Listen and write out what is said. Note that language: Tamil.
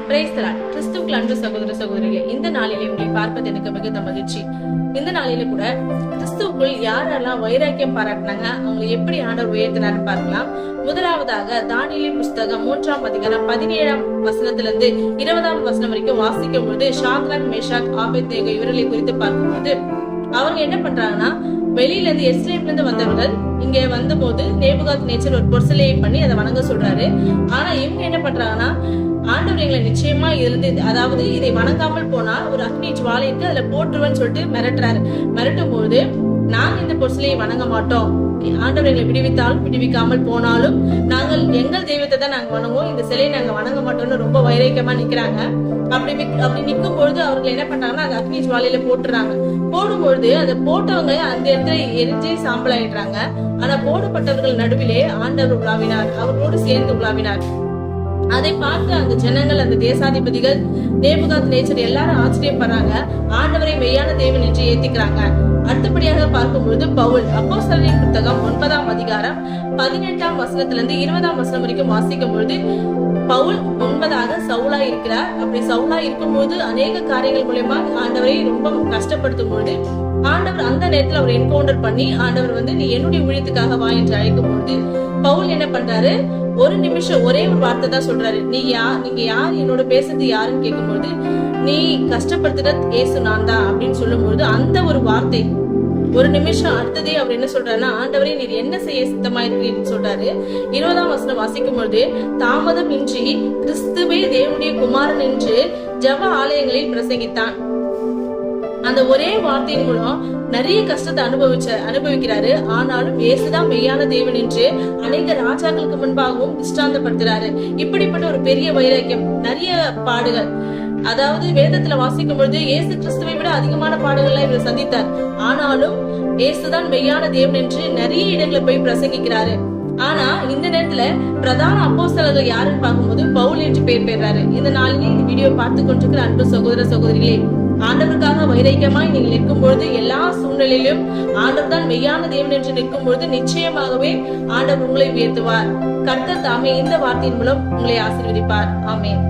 கிறிஸ்துவுக்குள் அன்பு சகோதர சகோதரிகளே, இந்த நாளிலே உங்களை பார்ப்பது எனக்கு மிகுந்த மகிழ்ச்சி. இந்த நாளில கூட கிறிஸ்துவுக்குள் யாரெல்லாம் வைராக்கியம் பாராட்டினாங்க, அவங்க எப்படி ஆண்டவர் உயர்த்தினார் பார்க்கலாம். முதலாவதாக தானியேல் புஸ்தகம் 3ஆம் அதிகாரம் 17ஆம் வசனத்திலிருந்து 20ஆம் வசனம் வரைக்கும் வாசிக்கும் பொழுது ஷாத்ராக், மேஷாக், ஆபேத்நேகோ இவர்களை குறித்து பார்க்கும்போது அவங்க என்ன பண்றாங்கன்னா, வெளியில இருந்து எருசலேம்ல இருந்து வந்தவர்கள் இங்க வந்த போது நேபுகாத் நேச்சர் ஒரு பொருசலையை பண்ணி அதை வணங்க சொல்றாரு. ஆனா இவங்க என்ன பண்றாங்கன்னா, ஆண்டவர் எங்களை நிச்சயமா இருந்து, அதாவது இதை வணங்காமல் போனா ஒரு அக்னி ஜுவாலைக்கு அதுல போட்டுருவேன்னு சொல்லிட்டு மிரட்டுறாரு. மிரட்டும் போது நாங்க இந்த பொருசலையை வணங்க மாட்டோம், ஆண்டவர் எங்களை விடுவித்தாலும் விடுவிக்காமல் போனாலும் நாங்கள் எங்கள் தெய்வத்தை தான் நாங்க வணங்குவோம், இந்த சிலையை நாங்க வணங்க மாட்டோம்னு ரொம்ப வைராக்கியமா நிக்கிறாங்க. அப்படி நிக்கும் பொழுது அவர்கள் என்ன பண்றாங்கன்னா, அந்த அக்னி ஜுவாலையில போட்டுறாங்க. போடும்பொழுது அதை போட்டவங்க அந்த இடத்துல எரிஞ்சு சாம்பல் ஆயிடுறாங்க. ஆனா போடப்பட்டவர்கள் நடுவிலே ஆண்டவர் உலாவினார், அவர்களோடு சேர்ந்து உலாவினார். அதை பார்த்து அந்த ஜனங்கள், அந்த தேசாதிபதிகள், நேபுகாத் நேச்சர் எல்லாரும் ஆச்சரியப்படுறாங்க, ஆண்டவரை மெய்யான தேவன் என்று ஏத்திக்கிறாங்க. அடுத்தபடியாக பார்க்கும்பொழுது பவுல் அப்போஸ்தலரின் புத்தகம் 9ஆம் அதிகாரம் 18ஆம் வசனத்திலிருந்து 20ஆம் வசனம் வரைக்கும் வாசிக்கும் பொழுது பவுல் முன்பதாக சவுலா இருக்கிறார். அப்படி சவுலா இருக்கும்போது அநேக காரியங்கள் மூலமா ஆண்டவரை ரொம்ப கஷ்டப்படுத்தும் பொழுது ஆண்டவர் அந்த நேரத்தில் அவர் என்கவுண்டர் பண்ணி ஆண்டவர் நீ என்னுடைய ஊழியத்துக்காக வா என்று அழைக்கும் பொழுது பவுல் என்ன பண்றாரு, ஒரு நிமிஷம் ஒரே ஒரு வார்த்தை தான் சொல்றாரு, நீங்க யார், என்னோட பேசுறது யாருன்னு கேட்கும்போது நீ கஷ்டப்படுத்துற ஏசு நான் தான் அப்படின்னு சொல்லும் பொழுது அந்த ஒரு வார்த்தை ஒரு நிமிஷம் அடுத்ததே அவர் என்ன சொல்றாருன்னா, ஆண்டவரே நீர் என்ன செய்ய சித்தமாயிருக்கீன்னு சொல்றாரு. 20ஆம் வசனம் வாசிக்கும் பொழுது தாமதம் இன்றி கிறிஸ்துவே தேவனுடைய குமாரன் என்று ஜெப ஆலயங்களில் பிரசங்கித்தான். அந்த ஒரே வார்த்தையின் மூலம் நிறைய கஷ்டத்தை அனுபவிக்கிறாரு. ஆனாலும் இயேசுதான் மெய்யான தேவன் என்று அநேக ராஜாக்களுக்கு முன்பாகவும் திஷ்டாந்தப்படுத்துறாரு. இப்படிப்பட்ட ஒரு பெரிய வைராக்கியம், நிறைய பாடுகள், அதாவது வேதத்துல வாசிக்கும் பொழுது இயேசு கிறிஸ்துவை விட அதிகமான பாடுகளை இவர் சந்தித்தார். ஆனாலும் இயேசுதான் மெய்யான தேவன் என்று நிறைய இடங்களை போய் பிரசங்கிக்கிறாரு. ஆனா இந்த நேரத்துல பிரதான அப்போஸ்தலர்கள் யாருன்னு பார்க்கும்போது பவுல் என்று பேர் பெறாரு. இந்த நாளிலே இந்த வீடியோ பார்த்து கொண்டிருக்கிற அன்பு சகோதர சகோதரிகளே, ஆண்டவருக்காக வைராக்கியமாய் நீங்கள் நிற்கும் பொழுது எல்லா சூழ்நிலையிலும் ஆண்டவர் தான் மெய்யான தேவன் என்று நிற்கும் பொழுது நிச்சயமாகவே ஆண்டவர் உங்களை உயர்த்துவார். கர்த்தர் தாமே இந்த வார்த்தையின் மூலம் உங்களை ஆசீர்வதிப்பார். ஆமென்.